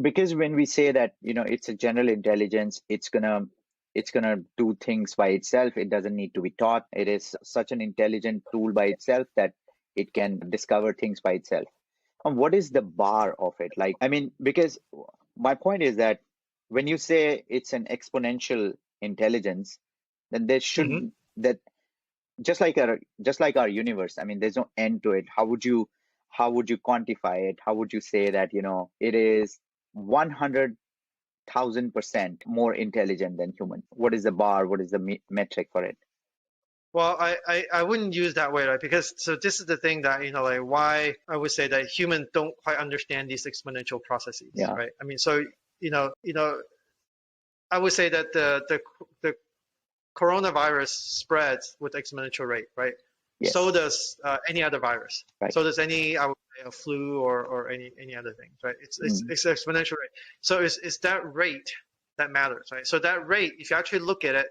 Because when we say that, it's a general intelligence, it's gonna do things by itself. It doesn't need to be taught. It is such an intelligent tool by itself that it can discover things by itself. And what is the bar of it? Like, I mean, because my point is that when you say it's an exponential intelligence, then there Hmm. should that just like our universe. I mean, there's no end to it. How would you quantify it? How would you say that, it is 100,000% more intelligent than human? What is the bar? What is the metric for it? Well, I wouldn't use that way, right? Because so this is the thing that, like why I would say that humans don't quite understand these exponential processes, Yeah. right? I mean, so I would say that the coronavirus spreads with exponential rate, right? So Yes. does any other virus. Right. So does any, I would say, a flu or any other things, right? Mm. It's exponential rate. So it's that rate that matters, right? So that rate, if you actually look at it,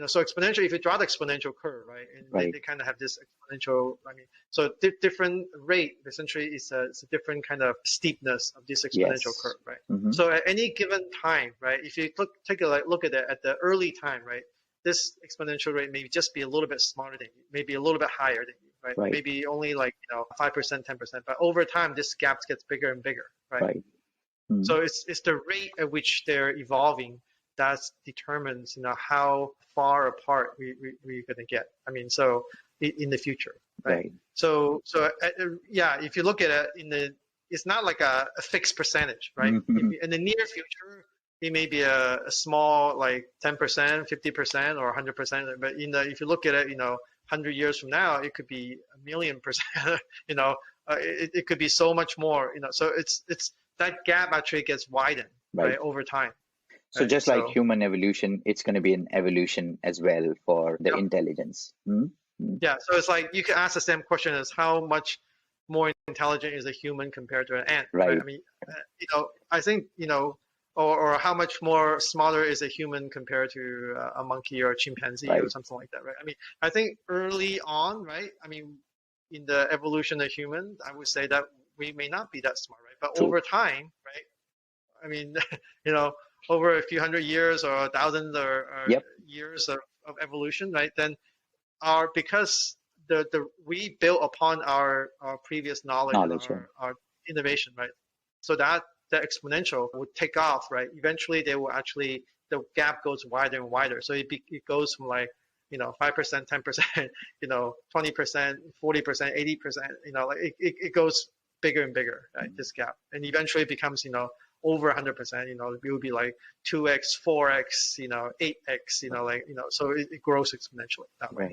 so exponential, if you draw the exponential curve, right, and Right. they kind of have this exponential, I mean, so different rate essentially is it's a different kind of steepness of this exponential Yes. curve, right? Hmm. So at any given time, right, if you take a look at it at the early time, right, this exponential rate may just be a little bit smarter than you, maybe a little bit higher than you, right? Right. Maybe only like 5%, 10%, but over time this gap gets bigger and bigger, right? Right. Mm. So it's the rate at which they're evolving that determines how far apart we're going to get. I mean, so in the future, right? Right. Yeah, if you look at it it's not like a fixed percentage, right? Hmm. In the near future, it may be a small like 10%, 50%, or 100%. But if you look at it, 100 years from now, it could be a million percent. It could be so much more. So it's that gap actually gets widened, Right. right, over time, So right? just like So human evolution, it's going to be an evolution as well for the yep. intelligence. Mm. Mm. Yeah, so it's like you can ask the same question as how much more intelligent is a human compared to an ant, right? I Right. mean, I think, or how much more smarter is a human compared to a monkey or a chimpanzee or Right. something like that, right? I mean, I think early on, right? I mean, in the evolution of human, I would say that we may not be that smart, right? But True. over time, right? I mean, you know, over a few hundred years or thousands or Yep. years of evolution, right? Then because the we built upon our previous knowledge and Knowledge. Yeah. our innovation, right? So that the exponential would take off, right? Eventually, they will actually the gap goes wider and wider. So it goes from like 5%, 10%, 20%, 40%, 80%. Like it goes bigger and bigger, right? Mm. This gap, and eventually it becomes over 100%. It will be like 2x, 4x, 8x. So it grows exponentially that way. Right.